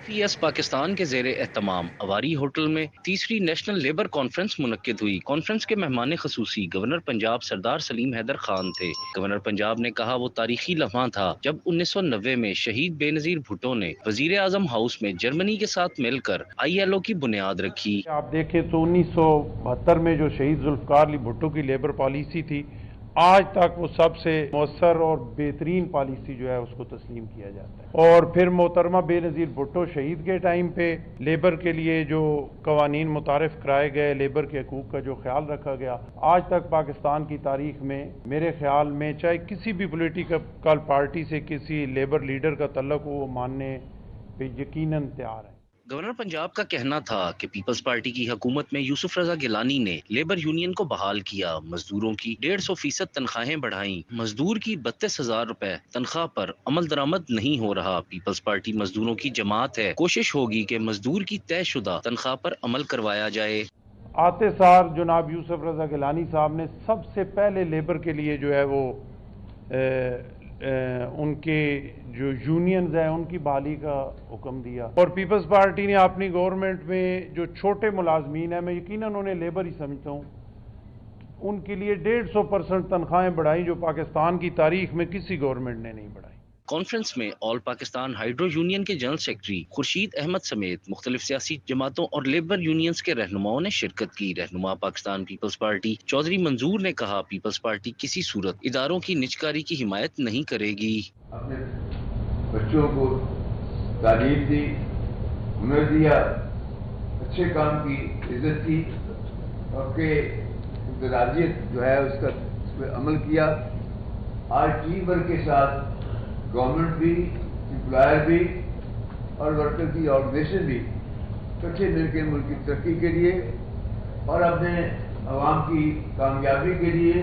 FES पाकिस्तान के ज़ेर एहतमाम अवारी होटल में तीसरी नेशनल लेबर कॉन्फ्रेंस मुनक्किद हुई। कॉन्फ्रेंस के मेहमान खसूसी गवर्नर पंजाब सरदार सलीम हैदर खान थे। गवर्नर पंजाब ने कहा वो तारीखी लम्हा था जब 1990 में शहीद बेनज़ीर भुट्टो ने वज़ीर आज़म हाउस में जर्मनी के साथ मिलकर ILO की बुनियाद रखी।
आप देखें तो 1972 में जो शहीद जुल्फ़िकार अली भुट्टो की लेबर पॉलिसी थी, आज तक वो सबसे मौसर और बेहतरीन पॉलिसी जो है उसको तस्लीम किया जाता है। और फिर मोहतरमा बेनज़ीर भुट्टो शहीद के टाइम पे लेबर के लिए जो कवानीन मुतारिफ कराए गए, लेबर के हकूक़ का जो ख्याल रखा गया, आज तक पाकिस्तान की तारीख में मेरे ख्याल में चाहे किसी भी पॉलिटिकल पार्टी से किसी लेबर लीडर का तल्लुक़ हो, वो मानने पे यकीनन तैयार है।
गवर्नर पंजाब का कहना था कि पीपल्स पार्टी की हुकूमत में यूसुफ रजा गिलानी ने लेबर यूनियन को बहाल किया, मजदूरों की 150% तनख्वाहें बढ़ाई, मजदूर की 32,000 रुपए तनख्वाह पर अमल दरामद नहीं हो रहा। पीपल्स पार्टी मजदूरों की जमात है, कोशिश होगी कि मजदूर की तयशुदा तनख्वाह पर अमल करवाया जाए।
आते साल जनाब यूसुफ रजा गिलानी साहब ने सबसे पहले लेबर के लिए जो है वो उनके जो यूनियंस हैं उनकी बहाली का हुक्म दिया। और पीपल्स पार्टी ने अपनी गवर्नमेंट में जो छोटे मुलाजमीन हैं, मैं यकीनन उन्हें लेबर ही समझता हूँ, उनके लिए 150% तनख्वाहें बढ़ाई, जो पाकिस्तान की तारीख में किसी गवर्नमेंट ने नहीं बढ़ाई।
कॉन्फ्रेंस में ऑल पाकिस्तान हाइड्रो यूनियन के जनरल सेक्रेटरी खुर्शीद अहमद समेत मुख्तलिफ सियासी जमातों और लेबर यूनियंस के रहनुमाओं ने शिरकत की। रहनुमा पाकिस्तान पीपल्स पार्टी चौधरी मंजूर ने कहा, पीपल्स पार्टी किसी सूरत इदारों की निजकारी की हिमायत नहीं करेगी।
अपने बच्चों को तालीम दी, हुनर दिया, अच्छे काम की इज्जत की, आपके इंतजाजियत जो है उसका उस पर अमल किया। आज टीम वर्क के साथ गवर्नमेंट भी, एम्प्लॉयर भी और वर्कर की ऑर्गेनाइजेशन भी इकट्ठे मिलकर मुल्क की तरक्की के लिए और अपने अवाम की कामयाबी के लिए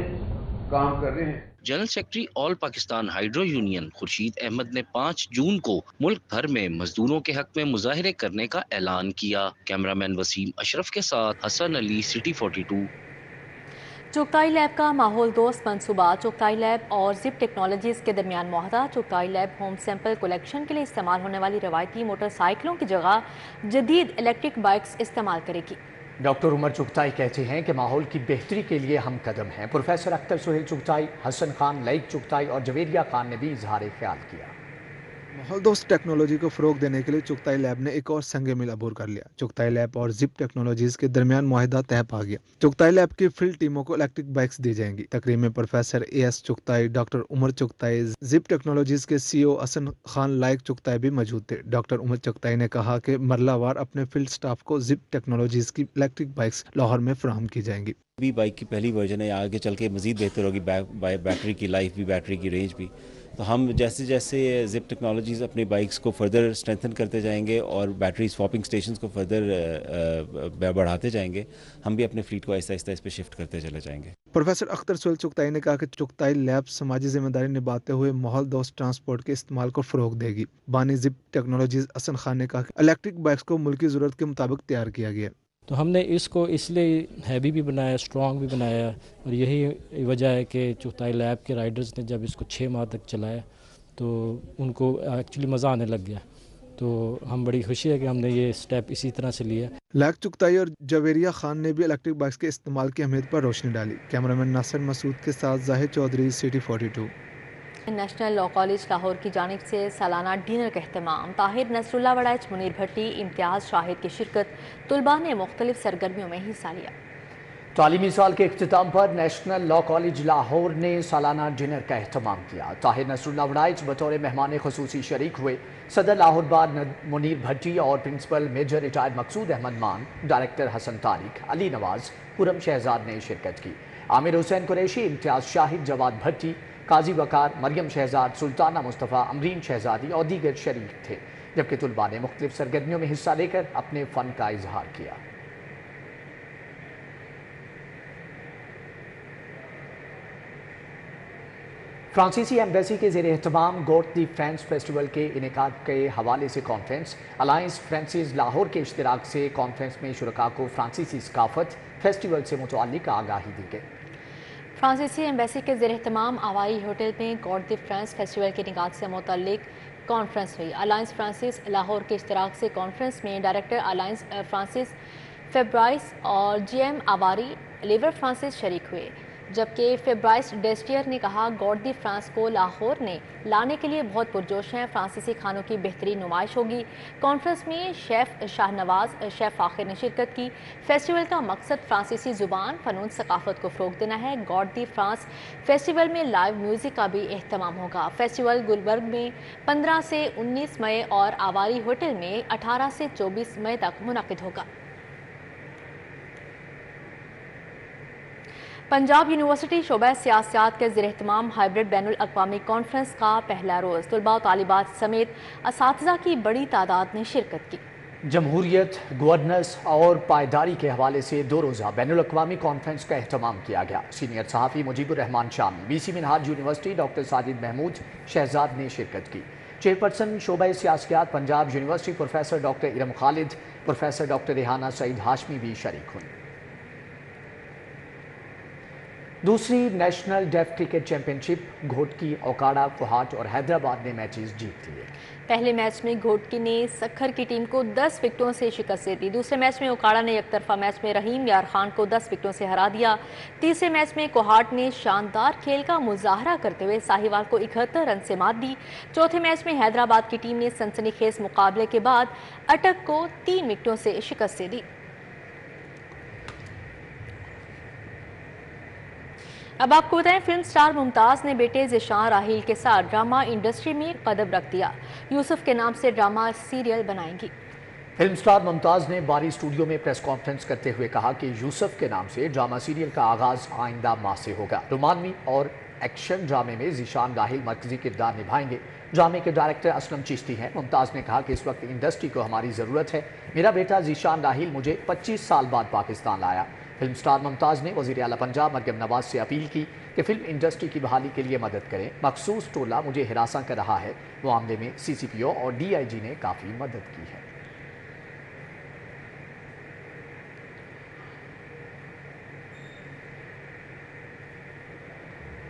काम कर रहे हैं।
General secretary all Pakistan hydro union Khurshid Ahmed ने 5 जून को मुल्क भर में मजदूरों के हक में मुजाहिरे करने का ऐलान किया। कैमरामैन वसीम अशरफ के साथ हसन अली, सिटी 42।
चुगताई लैब का माहौल दोस्त मंसूबा। चुगताई लैब और जिप टेक्नोलॉजीज़ के दरमियान मुआहदा। Chughtai lab home sample collection के लिए इस्तेमाल होने वाली रवायती मोटरसाइकिलों की जगह जदीद इलेक्ट्रिक बाइक्स इस्तेमाल करेगी।
डॉक्टर उमर चुगताई कहते हैं कि माहौल की बेहतरी के लिए हम कदम हैं। प्रोफेसर अख्तर सुहेल चुगताई, हसन खान, लईक चुगताई और जवेरिया खान ने भी इजहार ख्याल किया।
माहौल दोस्त टेक्नोलॉजी को फ़रोग देने के लिए चुगताई लैब ने एक और संग मिल अबूर कर लिया। चुगताई लैब और जिप टेक्नोलॉजीज़ के दरमियान मुआहिदा तय पा गया। चुगताई लैब की फील्ड टीमों को इलेक्ट्रिक बाइक्स दी जाएंगी। तकरीब में professor AS Chughtai, doctor Umar Chughtai, Zip technologies के CEO हसन खान, लाइक चुगताई भी मौजूद थे। डॉक्टर उमर चुगताई ने कहा कि मरलावार अपने फील्ड स्टाफ को जिप टेक्नोलॉजीज़ की इलेक्ट्रिक बाइक्स लाहौर में फराहम की जाएंगी।
भी बाइक की पहली वर्जन है, आगे चल के मज़ीद बेहतर होगी, बैटरी की लाइफ भी, बैटरी की रेंज भी। तो हम जैसे जैसे जिप टेक्नोलॉजीज़ अपनी बाइक्स को फर्दर स्ट्रेंथन करते जाएंगे और बैटरी स्वैपिंग स्टेशंस को फर्दर बढ़ाते जाएंगे, हम भी अपने फ्लीट को आहिस्ता आहिस्ता इस पर शिफ्ट करते चले जाएंगे।
प्रोफेसर अख्तर सुहेल चुगताई ने कहा कि चुगताई लैब समाजी जिम्मेदारी निभाते हुए माहौल दोस्त ट्रांसपोर्ट के इस्तेमाल को फ़रोग देगी। बानी जिप टेक्नोलॉजीज़ हसन खान ने कहा कि इलेक्ट्रिक बाइक्स को मुल्की ज़रूरत के मुताबिक तैयार किया गया।
तो हमने इसको इसलिए हैवी भी बनाया, स्ट्रॉन्ग भी बनाया, और यही वजह है कि चुगताई लैब के राइडर्स ने जब इसको 6 माह तक चलाया तो उनको एक्चुअली मज़ा आने लग गया। तो हम बड़ी खुशी है कि हमने ये स्टेप इसी तरह से लिया।
लाइक चुगताई और जवेरिया खान ने भी इलेक्ट्रिक बाइक्स के इस्तेमाल की अहमियत पर रोशनी डाली। कैमरामैन नासिर मसूद के साथ Zahid Chaudhry, city 42।
National Law College Lahore की जानिब से सालाना डिनर का अहतमाम। ताहिर नसरुल्लाह वड़ाइच, मुनीर भट्टी, इम्तियाज़ शाहिद की शिरकत। तुलबा ने मुख्तलिफ सरगर्मियों में हिस्सा लिया।
तालीमी साल के इख्तिताम पर नेशनल लॉ कॉलेज लाहौर ने सालाना डिनर का अहतमाम किया। ताहिर नसरुल्लाह वड़ाइच बतौर मेहमान खुसूसी शरीक हुए। सदर लाहौर बाद मुनीर भट्टी और प्रिंसिपल मेजर रिटायर्ड मकसूद अहमद मान, डायरेक्टर हसन तारिक, अली नवाज, खुरम शहजाद ने शिरकत की। आमिर हुसैन कुरैशी, इम्तियाज़ शाहिद, जवाद भट्टी, काजी वकार, मरियम शहजाद, सुल्ताना मुस्तफ़ा, अमरीन शहजादी और दीगर शरीक थे। जबकि तुलबा ने मुख्तलिफ सरगर्मियों में हिस्सा लेकर अपने फ़न का इजहार किया। فرانسیسی ایمبیسی کے زیر اہتمام گوٹ دی فرانس فیسٹیول کے انعقاد کے حوالے سے کانفرنس، الائنس فرانسیس لاہور کے اشتراک سے کانفرنس میں شرکاء کو فرانسیسی ثقافت فیسٹیول سے متعلق آگاہی دی گئی۔
فرانسیسی ایمبیسی کے زیر اہتمام ہوائی ہوٹل میں گوٹ دی فرانس فیسٹیول کے انعقاد سے متعلق کانفرنس ہوئی۔ الائنس فرانسیس لاہور کے اشتراک سے کانفرنس میں ڈائریکٹر الائنس فرانسیس فیبرائس اور جی ایم آواری لیور فرانسیس شریک ہوئے، جبکہ فیبرائس ڈیسٹیئر نے کہا گوٹ دی فرانس کو لاہور نے لانے کے لیے بہت پرجوش ہیں، فرانسیسی کھانوں کی بہترین نمائش ہوگی۔ کانفرنس میں شیف شاہ نواز، شیف فاخر نے شرکت کی۔ فیسٹیول کا مقصد فرانسیسی زبان، فنون، ثقافت کو فروغ دینا ہے۔ گوٹ دی فرانس فیسٹیول میں لائیو میوزک کا بھی اہتمام ہوگا۔ فیسٹیول گلبرگ میں 15 سے 19 مئی اور آواری ہوٹل میں 18 سے 24 مئی تک منعقد ہوگا۔ پنجاب یونیورسٹی شعبہ سیاسیات کے زیر اہتمام ہائبرڈ بین الاقوامی کانفرنس کا پہلا روز طلباء و طالبات سمیت اساتذہ کی بڑی تعداد نے شرکت کی۔
جمہوریت، گورننس اور پائیداری کے حوالے سے 2 روزہ بین الاقوامی کانفرنس کا اہتمام کیا گیا۔ سینئر صحافی Mujeeb ur Rehman Shami, B C Minhaj university doctor Sajid Mahmood Shahzad نے شرکت کی۔ چیئرپرسن شعبہ سیاسیات Punjab university professor doctor Iram Khalid, professor doctor Rehana Saeed Hashmi بھی شریک ہوئیں۔ دوسری national deaf cricket championship Ghotki, Okara, Kohat اور حیدرآباد نے میچز جیت لیے۔
پہلے میچ میں گھوٹکی نے سکھر کی ٹیم کو 10 وکٹوں سے شکست دی۔ دوسرے میچ میں اوکاڑا نے یک طرفہ میچ میں رحیم یار خان کو 10 وکٹوں سے ہرا دیا۔ تیسرے میچ میں کوہاٹ نے شاندار کھیل کا مظاہرہ کرتے ہوئے ساہیوال کو 71 رن سے مات دی۔ چوتھے میچ میں حیدرآباد کی ٹیم نے سنسنی خیز مقابلے کے بعد اٹک کو 3 وکٹوں سے شکست دی۔ اب آپ کو بتائیں، فلم سٹار ممتاز نے بیٹے ذیشان راحیل کے ساتھ ڈرامہ انڈسٹری میں قدم رکھ دیا۔ یوسف کے نام سے ڈرامہ سیریل بنائیں گی۔
فلم سٹار ممتاز نے باری اسٹوڈیو میں پریس کانفرنس کرتے ہوئے کہا کہ یوسف کے نام سے ڈرامہ سیریل کا آغاز آئندہ ماہ سے ہوگا۔ رومانوی اور ایکشن ڈرامے میں ذیشان راحیل مرکزی کردار نبھائیں گے۔ ڈرامے کے ڈائریکٹر اسلم چشتی ہیں۔ ممتاز نے کہا کہ اس وقت انڈسٹری کو ہماری ضرورت ہے۔ میرا بیٹا ذیشان راحیل مجھے 25 سال بعد پاکستان لایا۔ فلم سٹار ممتاز نے وزیر اعلیٰ پنجاب مریم نواز سے اپیل کی کہ فلم انڈسٹری کی بحالی کے لیے مدد کریں۔ مخصوص ٹولہ مجھے ہراساں کر رہا ہے۔ معاملے میں سی سی پی او اور ڈی آئی جی نے کافی مدد کی ہے۔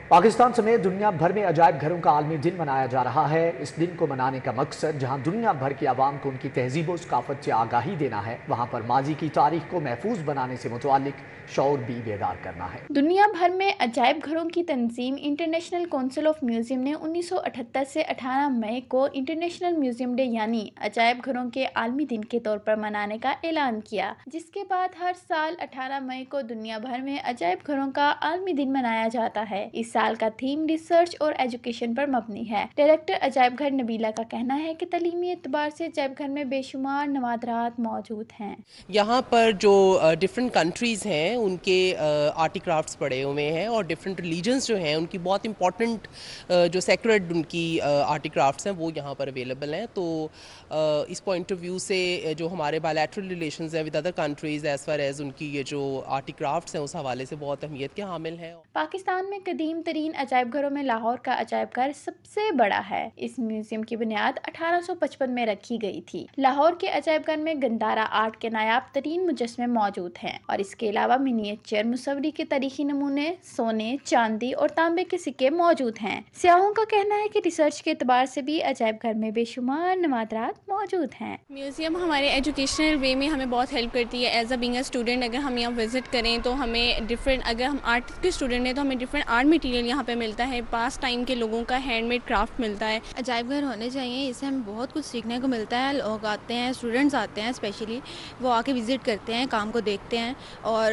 پاکستان سمیت دنیا بھر میں عجائب گھروں کا عالمی دن منایا جا رہا ہے۔ اس دن کو منانے کا مقصد جہاں دنیا بھر کی عوام کو ان کی تہذیب و ثقافت سے آگاہی دینا ہے، وہاں پر ماضی کی تاریخ کو محفوظ بنانے سے متعلق شعور بھی بیدار کرنا ہے۔
دنیا بھر میں عجائب گھروں کی تنظیم انٹرنیشنل کونسل آف میوزیم نے 1978 سے 18 مئی کو انٹرنیشنل میوزیم ڈے یعنی عجائب گھروں کے عالمی دن کے طور پر منانے کا اعلان کیا، جس کے بعد ہر سال 18 مئی کو دنیا بھر میں عجائب گھروں کا عالمی دن منایا جاتا ہے۔ اس سال کا تھیم ریسرچ اور ایجوکیشن پر مبنی ہے۔ ڈائریکٹر عجائب گھر نبیلہ کا کہنا ہے کہ تعلیمی اعتبار سے عجائب گھر میں بے شمار نوادرات موجود ہیں۔
یہاں پر جو ڈفرینٹ کنٹریز ہیں ان کے آرٹی کرافٹس پڑے ہوئے ہیں اور ڈفرینٹ ریلیجنس جو ہیں ان کی بہت امپورٹنٹ جو سیکریڈ ان کی آرٹی کرافٹس ہیں وہ یہاں پر اویلیبل ہیں۔ تو اس پوائنٹ آف ویو سے جو ہمارے بائلیٹرل ریلیشنز ہیں with other countries as far as ان کی یہ جو آرٹی کرافٹس ہیں اس حوالے سے بہت اہمیت کے حامل ہیں۔
پاکستان میں قدیم ترین عجائب گھروں میں لاہور کا عجائب گھر سب سے بڑا ہے۔ اس میوزیم کی بنیاد 1855 میں رکھی گئی تھی۔ لاہور کے عجائب گھر میں گندھارا آرٹ کے نایاب ترین مجسمے موجود ہیں اور اس کے علاوہ منیچر مصوری کے تاریخی نمونے، سونے، چاندی اور تانبے کے سکے موجود ہیں۔ سیاحوں کا کہنا ہے کہ ریسرچ کے اعتبار سے بھی عجائب گھر میں بے شمار نوادرات موجود ہیں۔
میوزیم ہمارے ایجوکیشنل وے میں ہمیں بہت ہیلپ کرتی ہے۔ As a being a student اگر ہم یہاں وزٹ کریں تو ہمیں ڈفرینٹ، اگر ہم آرٹ کے اسٹوڈنٹ ہیں تو ہمیں ڈفرینٹ آرٹ مٹیریل یہاں پہ ملتا ہے، پاس ٹائم کے لوگوں کا ہینڈ میڈ کرافٹ ملتا ہے۔
عجائب گھر ہونے چاہیے، اس سے ہمیں بہت کچھ سیکھنے کو ملتا ہے۔ لوگ آتے ہیں، اسٹوڈنٹس آتے ہیں اسپیشلی، وہ آ کے وزٹ کرتے ہیں، کام کو دیکھتے ہیں اور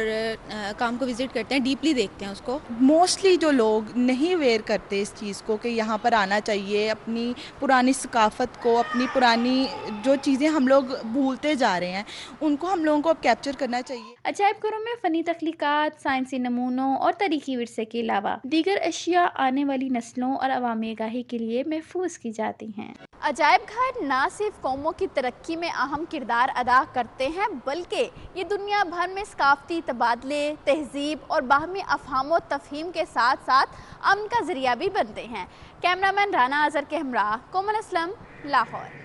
کام کو وزٹ کرتے ہیں، ڈیپلی دیکھتے ہیں اس کو۔
موسٹلی جو لوگ نہیں اویئر کرتے اس چیز کو کہ یہاں پر آنا چاہیے، اپنی پرانی ثقافت کو، اپنی پرانی جو چیزیں ہم لوگ بھولتے جا رہے ہیں ان کو ہم لوگوں کو اب کیپچر کرنا چاہیے۔
عجائب گھروں میں فنی تخلیقات، سائنسی نمونوں اور تاریخی ورثے کے علاوہ دیگر اشیاء آنے والی نسلوں اور عوامی آگاہی کے لیے محفوظ کی جاتی ہیں۔ عجائب گھر نہ صرف قوموں کی ترقی میں اہم کردار ادا کرتے ہیں بلکہ یہ دنیا بھر میں ثقافتی تبادلے، تہذیب اور باہمی افہام و تفہیم کے ساتھ ساتھ امن کا ذریعہ بھی بنتے ہیں۔ کیمرامین رانا اظہر کے ہمراہ کومل اسلم، لاہور۔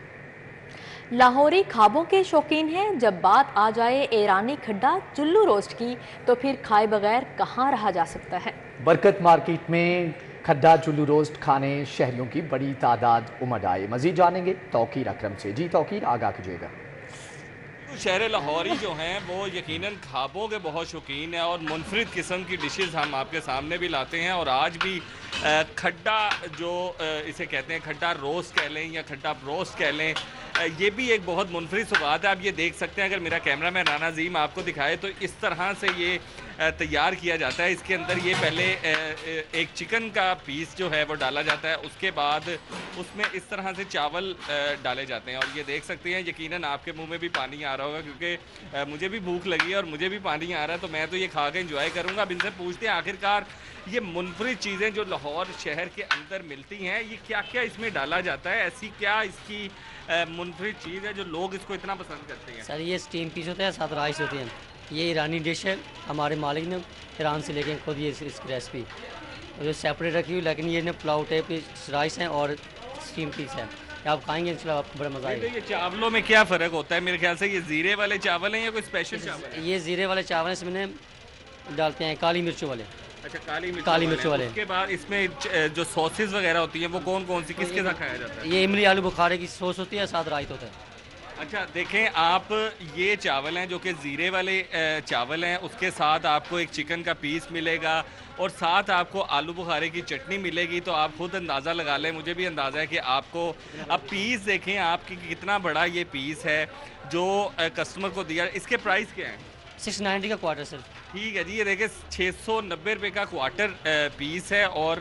لاہوری خوابوں کے شوقین ہیں، جب بات آ جائے ایرانی کھڈا چلو روسٹ کی تو پھر کھائے بغیر کہاں رہا جا سکتا ہے۔
برکت مارکیٹ میں کھڈا چلو روسٹ کھانے شہریوں کی بڑی تعداد امڈ آئے۔ مزید جانیں گے توقیر اکرم سے۔ جی توقیر، آگاہ کیجیے گا۔
شہر لاہوری جو ہیں وہ یقیناً خوابوں کے بہت شوقین ہیں اور منفرد قسم کی ڈشز ہم آپ کے سامنے بھی لاتے ہیں، اور آج بھی کھڈا جو اسے کہتے ہیں کھڈا روسٹ کہہ لیں یا کھڈا بروسٹ کہہ لیں، یہ بھی ایک بہت منفرد سوغات ہے۔ آپ یہ دیکھ سکتے ہیں، اگر میرا کیمرہ مین رانا عظیم آپ کو دکھائے تو اس طرح سے یہ تیار کیا جاتا ہے۔ اس کے اندر یہ پہلے ایک چکن کا پیس جو ہے وہ ڈالا جاتا ہے، اس کے بعد اس میں اس طرح سے چاول ڈالے جاتے ہیں، اور یہ دیکھ سکتے ہیں یقیناً آپ کے منہ میں بھی پانی آ رہا ہوگا، کیونکہ مجھے بھی بھوک لگی ہے اور مجھے بھی پانی آ رہا ہے، تو میں تو یہ کھا کے انجوائے کروں گا۔ اب ان سے پوچھتے ہیں آخرکار یہ منفرد چیزیں جو لاہور شہر کے اندر ملتی ہیں، یہ کیا کیا اس میں ڈالا جاتا ہے، ایسی کیا اس کی منفرد چیز ہے جو لوگ اس کو اتنا پسند کرتے ہیں؟
سر یہ اسٹیم پیس ہوتا ہے، ساتھ رائس ہوتے ہیں۔ یہ ایرانی ڈش ہے، ہمارے مالک نے ایران سے لے کے خود یہ اس کی ریسپی جو سیپریٹ رکھی ہوئی، لیکن یہ پلاؤ ٹائپ رائس ہیں اور اسٹیم پیس ہے۔ آپ کھائیں گے انشاءاللہ آپ کو بڑا مزہ آئے گا۔
یہ چاولوں میں کیا فرق ہوتا ہے؟ میرے خیال سے یہ زیرے والے چاول ہیں یا کوئی اسپیشل چاول ہے؟
یہ زیرے والے چاول ہیں، اس میں ڈالتے ہیں کالی مرچوں والے۔
اچھا، کالی
مرچ والے۔
اس کے بعد اس میں جو سوسز وغیرہ ہوتی ہیں وہ کون کون سی، کس کے ساتھ کھایا جاتا ہے؟
یہ املی آلو بخارے کی سوس ہوتی ہے، ساتھ رائت ہوتا ہے۔
اچھا دیکھیں آپ، یہ چاول ہیں جو کہ زیرے والے چاول ہیں، اس کے ساتھ آپ کو ایک چکن کا پیس ملے گا اور ساتھ آپ کو آلو بخارے کی چٹنی ملے گی، تو آپ خود اندازہ لگا لیں، مجھے بھی اندازہ ہے کہ آپ کو اب پیس دیکھیں آپ کی کتنا بڑا یہ پیس ہے جو کسٹمر کو دیا۔ اس کے پرائس کیا ہیں؟
690 کا کوارٹر سر۔
ٹھیک ہے جی، یہ دیکھیں 690 روپے کا کوارٹر پیس ہے، اور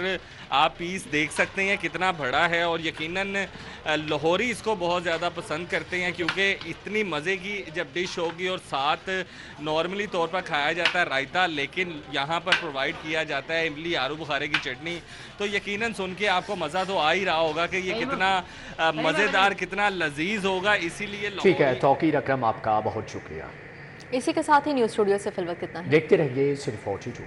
آپ پیس دیکھ سکتے ہیں کتنا بڑا ہے، اور یقیناً لاہوری اس کو بہت زیادہ پسند کرتے ہیں کیونکہ اتنی مزے کی جب ڈش ہوگی، اور ساتھ نارملی طور پر کھایا جاتا ہے رائتا، لیکن یہاں پر پرووائڈ کیا جاتا ہے املی آلو بخارے کی چٹنی، تو یقیناً سن کے آپ کو مزہ تو آ ہی رہا ہوگا کہ یہ کتنا مزیدار، کتنا لذیذ ہوگا۔ اسی لیے
ٹھیک ہے توقیر اکرم، آپ کا بہت شکریہ۔
اسی کے ساتھ ہی نیوز اسٹوڈیو سے فی الوقت اتنا ہے۔
دیکھتے رہیے صرف 42۔